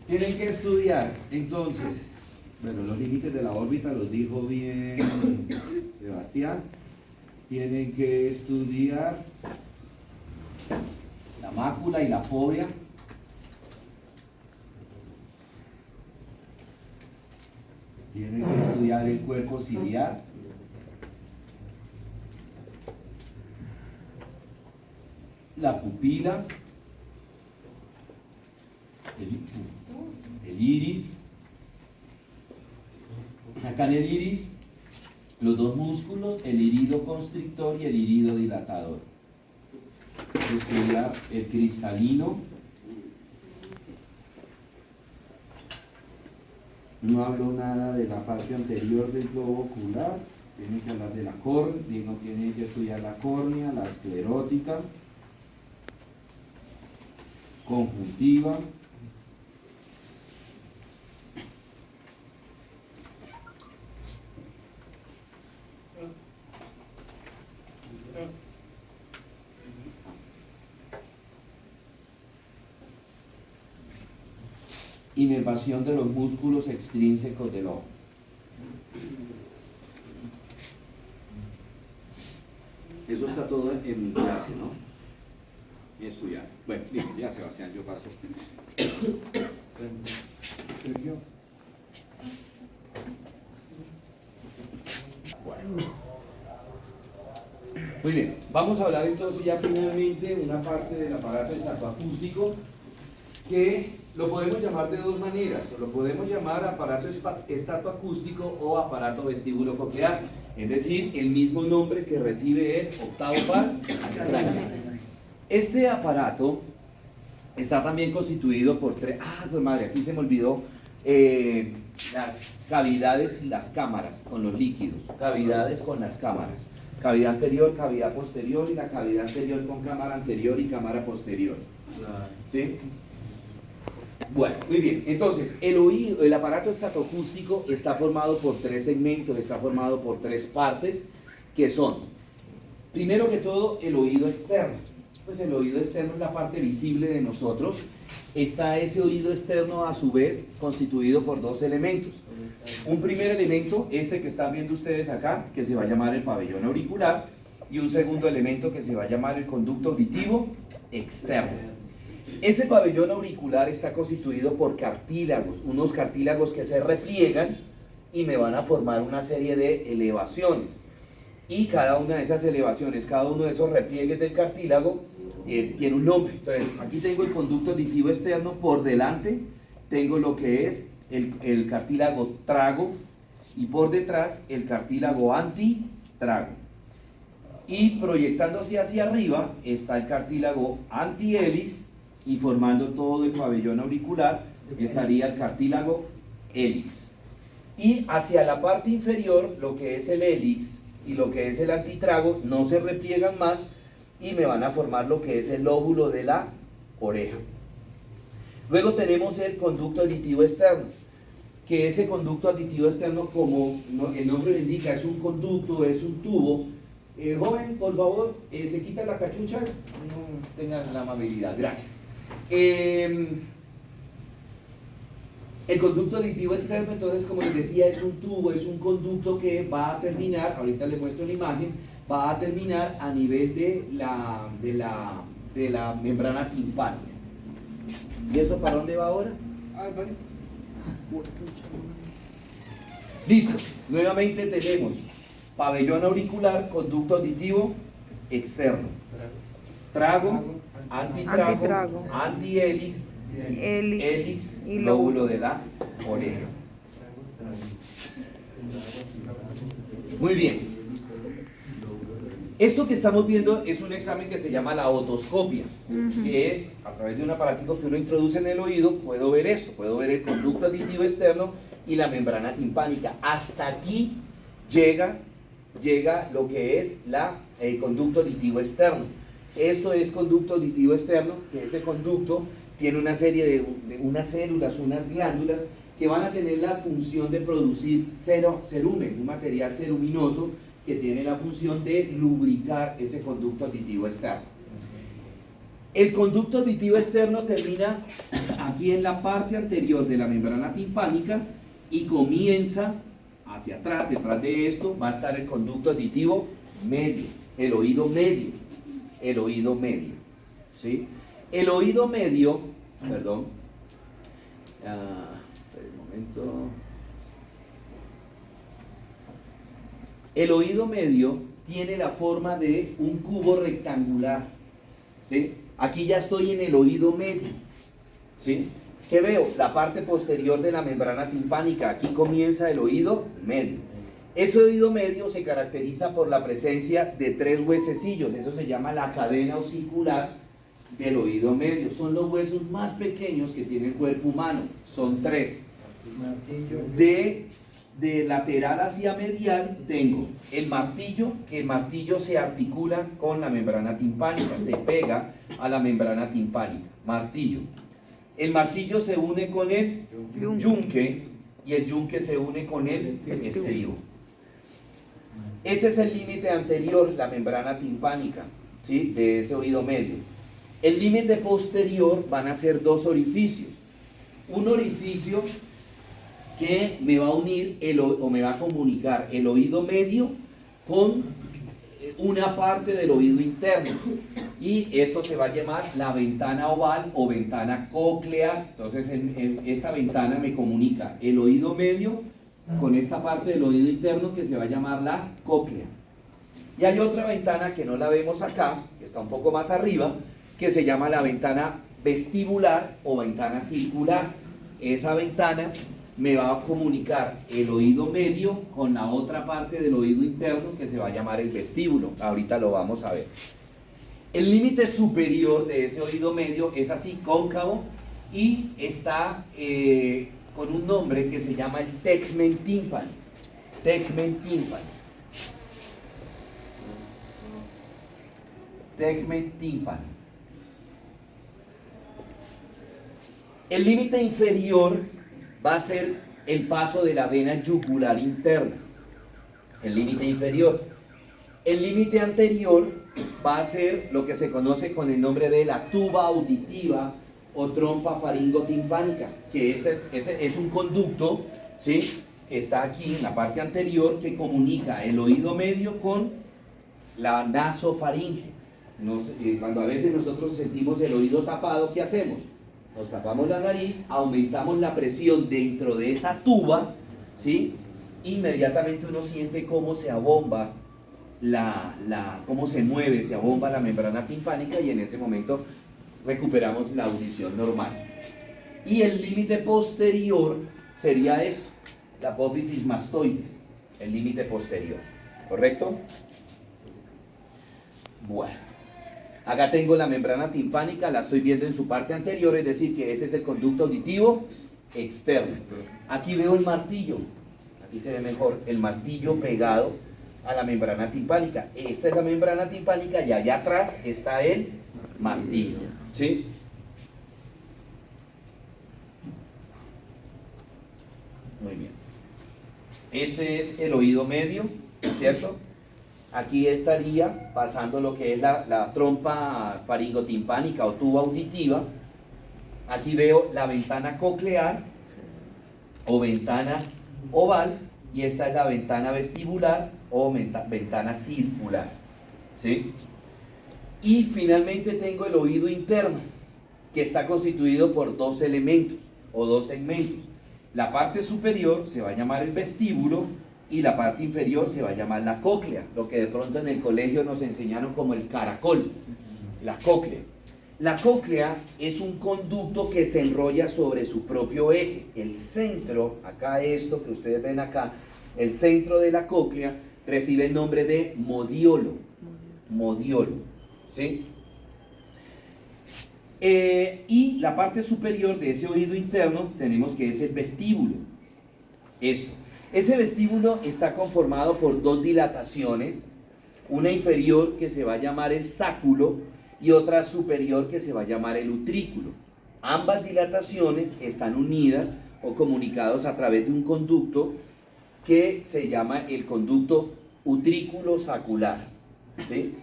Tienen que estudiar, entonces, bueno, los límites de la órbita los dijo bien Sebastián. Tienen que estudiar la mácula y la fobia. Tienen que estudiar el cuerpo ciliar. La pupila. El iris. Acá en el iris, los dos músculos, el irido constrictor y el irido dilatador. Estudiar el cristalino. No hablo nada de la parte anterior del globo ocular. Tienen que hablar de la córnea, tienen que estudiar la córnea, la esclerótica, conjuntiva, inervación de los músculos extrínsecos del ojo. Eso está todo en mi clase, ¿no? Estudiar. Bueno, listo, ya Sebastián, yo paso. Sergio. Bueno. Muy bien, vamos a hablar entonces ya finalmente una parte del aparato estatoacústico que lo podemos llamar de dos maneras, o lo podemos llamar aparato estatoacústico o aparato vestíbulo coclear, es decir, el mismo nombre que recibe el octavo par cráneo. Este aparato está también constituido por tres, pues madre, aquí se me olvidó las cavidades y las cámaras con los líquidos, cavidades con las cámaras, cavidad anterior, cavidad posterior y la cavidad anterior con cámara anterior y cámara posterior. ¿Sí? Bueno, muy bien, entonces el aparato estatoacústico está formado por tres segmentos, está formado por tres partes que son, primero que todo, el oído externo. Pues el oído externo es la parte visible de nosotros. Está ese oído externo a su vez constituido por dos elementos. Un primer elemento, este que están viendo ustedes acá, que se va a llamar el pabellón auricular, y un segundo elemento que se va a llamar el conducto auditivo externo. Ese pabellón auricular está constituido por cartílagos, unos cartílagos que se repliegan y me van a formar una serie de elevaciones. Y cada una de esas elevaciones, cada uno de esos repliegues del cartílago tiene un nombre. Entonces, aquí tengo el conducto auditivo externo, por delante tengo lo que es el cartílago trago y por detrás el cartílago antitrago. Y proyectándose hacia arriba está el cartílago antihélice y formando todo el pabellón auricular estaría el cartílago hélice. Y hacia la parte inferior, lo que es el hélice y lo que es el antitrago no se repliegan más y me van a formar lo que es el lóbulo de la oreja. Luego tenemos el conducto auditivo externo, que ese conducto auditivo externo, como el nombre lo indica, es un conducto, es un tubo. Joven, por favor, se quita la cachucha, no tengan la amabilidad, gracias. El conducto auditivo externo, entonces, como les decía, es un tubo, es un conducto que va a terminar, ahorita les muestro la imagen, va a terminar a nivel de la membrana timpánica. ¿Y eso para dónde va ahora? Vale. Listo, nuevamente tenemos pabellón auricular, conducto auditivo externo, trago, antitrago, antihélice, hélice y lóbulo de la oreja. Muy bien. Esto que estamos viendo es un examen que se llama la otoscopia, que a través de un aparatico que uno introduce en el oído puedo ver esto, puedo ver el conducto auditivo externo y la membrana timpánica. Hasta aquí llega lo que es el conducto auditivo externo. Esto es conducto auditivo externo, que ese conducto tiene una serie de unas células, unas glándulas que van a tener la función de producir cerumen, un material ceruminoso que tiene la función de lubricar ese conducto auditivo externo. El conducto auditivo externo termina aquí en la parte anterior de la membrana timpánica y comienza hacia atrás. Detrás de esto va a estar el conducto auditivo medio, el oído medio, el oído medio, ¿sí? El oído medio, perdón, espera un momento. El oído medio tiene la forma de un cubo rectangular, ¿sí? Aquí ya estoy en el oído medio, ¿sí? ¿Qué veo? La parte posterior de la membrana timpánica. Aquí comienza el oído medio. Ese oído medio se caracteriza por la presencia de 3 huesecillos. Eso se llama la cadena osicular del oído medio. Son los huesos más pequeños que tiene el cuerpo humano. Son 3. De lateral hacia medial tengo el martillo, que el martillo se articula con la membrana timpánica, se pega a la membrana timpánica. Martillo. El martillo se une con el yunque y el yunque se une con el estribo. Ese es el límite anterior, la membrana timpánica, ¿sí? De ese oído medio. El límite posterior van a ser 2 orificios. Un orificio que me va a unir o me va a comunicar el oído medio con una parte del oído interno, y esto se va a llamar la ventana oval o ventana cóclea. Entonces en esta ventana me comunica el oído medio con esta parte del oído interno que se va a llamar la cóclea. Y hay otra ventana que no la vemos acá, que está un poco más arriba, que se llama la ventana vestibular o ventana circular. Esa ventana me va a comunicar el oído medio con la otra parte del oído interno que se va a llamar el vestíbulo. Ahorita lo vamos a ver. El límite superior de ese oído medio es así, cóncavo, y está con un nombre que se llama el tegmen tímpano. Tegmen tímpano. Tegmen tímpano. El límite inferior va a ser el paso de la vena yugular interna. El límite inferior. El límite anterior va a ser lo que se conoce con el nombre de la tuba auditiva o trompa faringotimpánica, que es un conducto, ¿sí?, que está aquí en la parte anterior, que comunica el oído medio con la nasofaringe. Cuando a veces nosotros sentimos el oído tapado, ¿qué hacemos? Nos tapamos la nariz, aumentamos la presión dentro de esa tuba, ¿sí? Inmediatamente uno siente cómo se abomba cómo se mueve, se abomba la membrana timpánica, y en ese momento recuperamos la audición normal. Y el límite posterior sería esto, la apófisis mastoides, el límite posterior, ¿correcto? Bueno, acá tengo la membrana timpánica, la estoy viendo en su parte anterior, es decir, que ese es el conducto auditivo externo. Aquí veo el martillo, aquí se ve mejor, el martillo pegado a la membrana timpánica. Esta es la membrana timpánica y allá atrás está el martillo, ¿sí? Muy bien. Este es el oído medio, ¿cierto? Aquí estaría pasando lo que es la trompa faringotimpánica o tuba auditiva. Aquí veo la ventana coclear o ventana oval, y esta es la ventana vestibular o ventana circular, ¿sí? Y finalmente tengo el oído interno, que está constituido por 2 elementos o 2 segmentos. La parte superior se va a llamar el vestíbulo y la parte inferior se va a llamar la cóclea, lo que de pronto en el colegio nos enseñaron como el caracol, la cóclea. La cóclea es un conducto que se enrolla sobre su propio eje. El centro, acá esto que ustedes ven acá, el centro de la cóclea recibe el nombre de modiolo. Modiolo, ¿sí? Y la parte superior de ese oído interno tenemos que es el vestíbulo. Esto. Ese vestíbulo está conformado por 2 dilataciones, una inferior que se va a llamar el sáculo y otra superior que se va a llamar el utrículo. Ambas dilataciones están unidas o comunicados a través de un conducto que se llama el conducto utrículo sacular, ¿sí?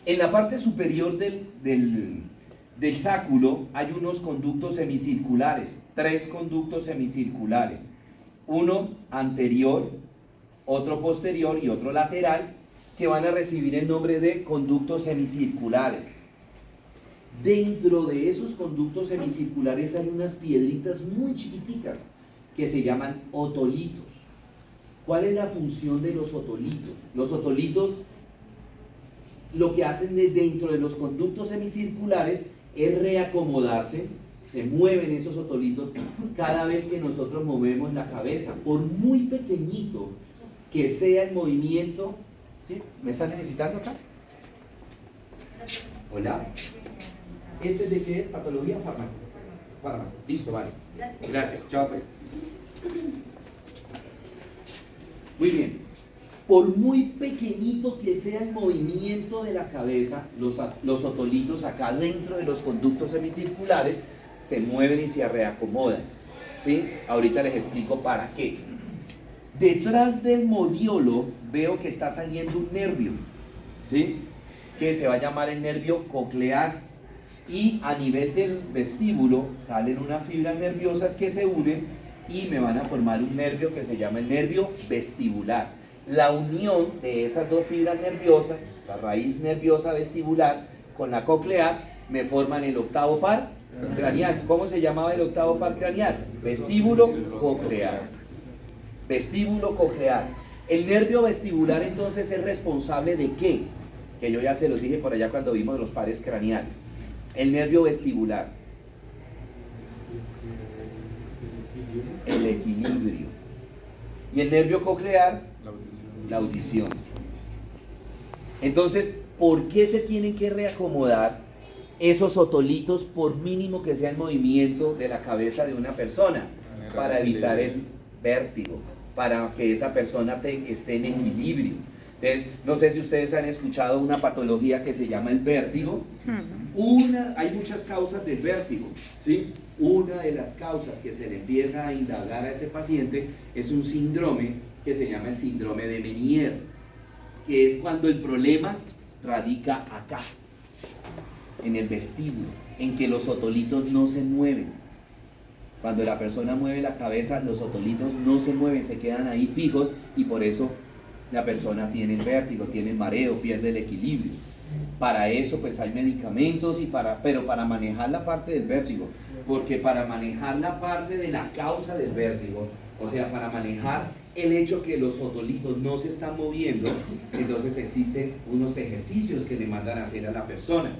En la parte superior del sáculo hay unos conductos semicirculares, 3 conductos semicirculares, uno anterior, otro posterior y otro lateral, que van a recibir el nombre de conductos semicirculares. Dentro de esos conductos semicirculares hay unas piedritas muy chiquiticas que se llaman otolitos. ¿Cuál es la función de los otolitos? Los otolitos lo que hacen dentro de los conductos semicirculares es reacomodarse, se mueven esos otolitos cada vez que nosotros movemos la cabeza, por muy pequeñito que sea el movimiento. ¿Sí? ¿Me están necesitando acá? Hola. ¿Este de qué es? ¿Patología o fármaco? Fármaco. Listo, vale. Gracias. Chao, pues. Muy bien. Por muy pequeñito que sea el movimiento de la cabeza, los otolitos acá dentro de los conductos semicirculares se mueven y se reacomodan. ¿Sí? Ahorita les explico para qué. Detrás del modiolo veo que está saliendo un nervio, ¿sí? Que se va a llamar el nervio coclear, y a nivel del vestíbulo salen unas fibras nerviosas que se unen y me van a formar un nervio que se llama el nervio vestibular. La unión de esas dos fibras nerviosas, la raíz nerviosa vestibular con la coclear, me forman el octavo par craneal. ¿Cómo se llamaba el octavo par craneal? Vestíbulo coclear. Vestíbulo coclear. El nervio vestibular entonces es responsable ¿de qué? Que yo ya se los dije por allá cuando vimos los pares craneales. El nervio vestibular, el equilibrio. Y el nervio coclear, la audición. Entonces, ¿por qué se tienen que reacomodar esos otolitos por mínimo que sea el movimiento de la cabeza de una persona? Para evitar el vértigo, para que esa persona esté en equilibrio. Entonces, no sé si ustedes han escuchado una patología que se llama el vértigo. Hay muchas causas del vértigo, ¿sí? Una de las causas que se le empieza a indagar a ese paciente es un síndrome que se llama el síndrome de Meniere, que es cuando el problema radica acá, en el vestíbulo, en que los otolitos no se mueven. Cuando la persona mueve la cabeza, los otolitos no se mueven, se quedan ahí fijos, y por eso la persona tiene el vértigo, tiene el mareo, pierde el equilibrio. Para eso pues hay medicamentos, pero para manejar la parte del vértigo, porque para manejar la parte de la causa del vértigo, o sea, para manejar el hecho que los otolitos no se están moviendo, entonces existen unos ejercicios que le mandan a hacer a la persona.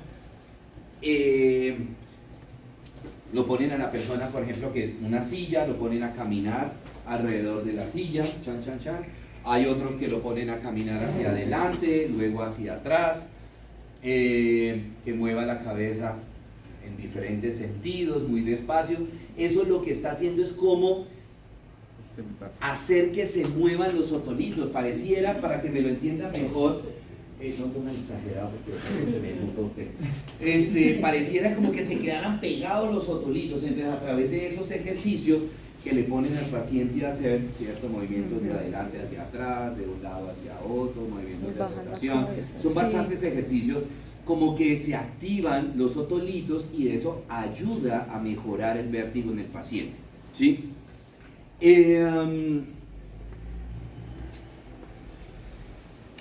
Lo ponen a la persona, por ejemplo, que una silla, lo ponen a caminar alrededor de la silla, chan, chan, chan. Hay otros que lo ponen a caminar hacia adelante, luego hacia atrás, que mueva la cabeza en diferentes sentidos, muy despacio. Eso lo que está haciendo es como hacer que se muevan los otolitos. Pareciera, para que me lo entiendan mejor, no toman exagerado porque se me gusta usted. Pareciera como que se quedaran pegados los otolitos. Entonces, a través de esos ejercicios que le ponen al paciente a hacer ciertos movimientos de adelante hacia atrás, de un lado hacia otro, movimientos de rotación, son bastantes ejercicios, como que se activan los otolitos, y eso ayuda a mejorar el vértigo en el paciente, ¿sí?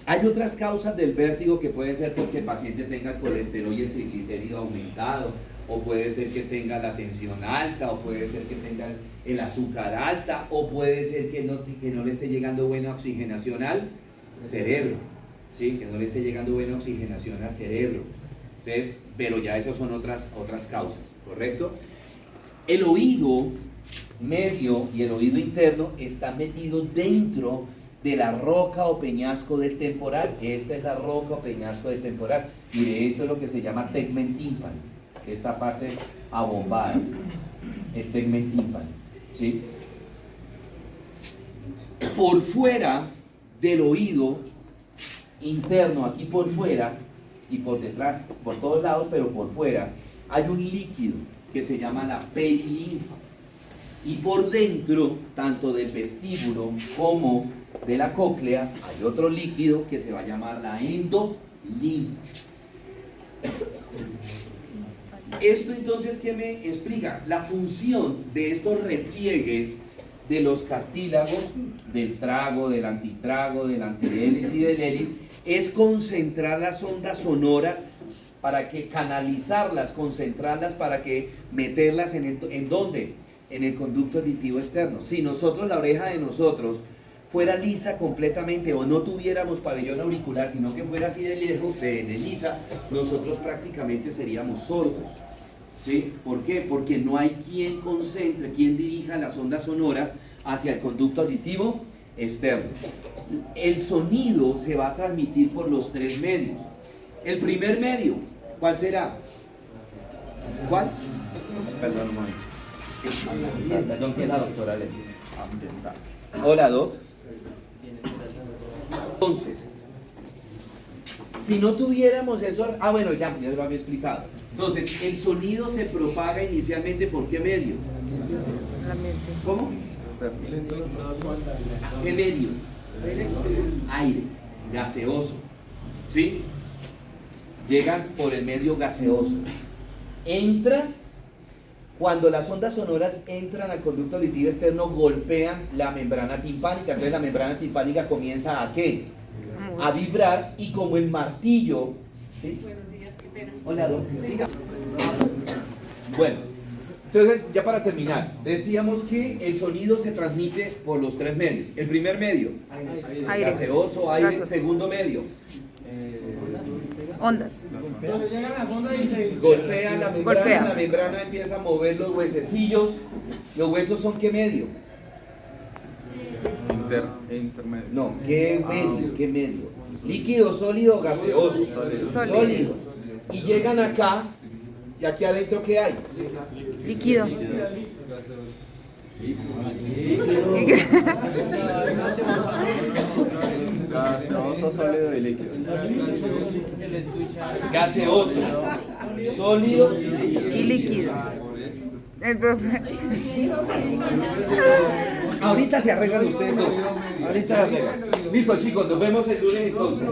Hay otras causas del vértigo, que puede ser porque el paciente tenga el colesterol y el triglicérido aumentado, o puede ser que tenga la tensión alta, o puede ser que tenga el azúcar alta, o puede ser que no le esté llegando buena oxigenación al cerebro, ¿sí? Que no le esté llegando buena oxigenación al cerebro. Entonces, pero ya esas son otras causas, ¿correcto? El oído medio y el oído interno están metidos dentro de la roca o peñasco del temporal. Esta es la roca o peñasco del temporal. Y de esto es lo que se llama tegmen tímpano, esta parte abombada, el tegmen tímpano, ¿sí? Por fuera del oído interno, aquí por fuera y por detrás, por todos lados, pero por fuera, hay un líquido que se llama la perilinfa. Y por dentro, tanto del vestíbulo como de la cóclea, hay otro líquido que se va a llamar la endolinfa. Esto entonces, ¿qué me explica? La función de estos repliegues de los cartílagos, del trago, del antitrago, del antihélice y del hélice, es concentrar las ondas sonoras para que canalizarlas, concentrarlas para que meterlas ¿en dónde? En el conducto auditivo externo. Si nosotros, la oreja de nosotros fuera lisa completamente o no tuviéramos pabellón auricular, sino que fuera así de lejos, de lisa, nosotros prácticamente seríamos sordos. ¿Sí? ¿Por qué? Porque no hay quien concentre, quien dirija las ondas sonoras hacia el conducto auditivo externo. El sonido se va a transmitir por los tres medios. El primer medio, ¿cuál será? ¿Cuál? Perdón, un momento. Perdón, que la doctora le dice. Hola, doc. Entonces, si no tuviéramos eso, bueno, ya lo había explicado. Entonces, el sonido se propaga inicialmente ¿por qué medio? La mente. ¿Cómo? ¿Qué medio? Aire, gaseoso. ¿Sí? Llegan por el medio gaseoso. Entra, cuando las ondas sonoras entran al conducto auditivo externo, golpean la membrana timpánica. Entonces la membrana timpánica comienza ¿a qué? A vibrar, y como el martillo, ¿sí? Buenos días, qué pena. Hola, siga. Bueno, entonces ya para terminar, decíamos que el sonido se transmite por los tres medios. El primer medio, Aire. gaseoso, aire. Gaseoso. Segundo medio, Ondas. Donde llegan las ondas y se golpea la membrana, Golpea. la membrana empieza a mover los huesecillos. ¿Los huesos son qué medio? Intermedio. No, ¿qué medio? ¿Qué medio? Líquido, sólido, gaseoso. Sólido. Y llegan acá, y aquí adentro ¿qué hay? Líquido. Gaseoso, sólido y líquido. Gaseoso, sólido Y líquido. El profe. Ahorita se arreglan ustedes dos. Ahorita se arreglan. Listo, chicos, nos vemos el lunes entonces.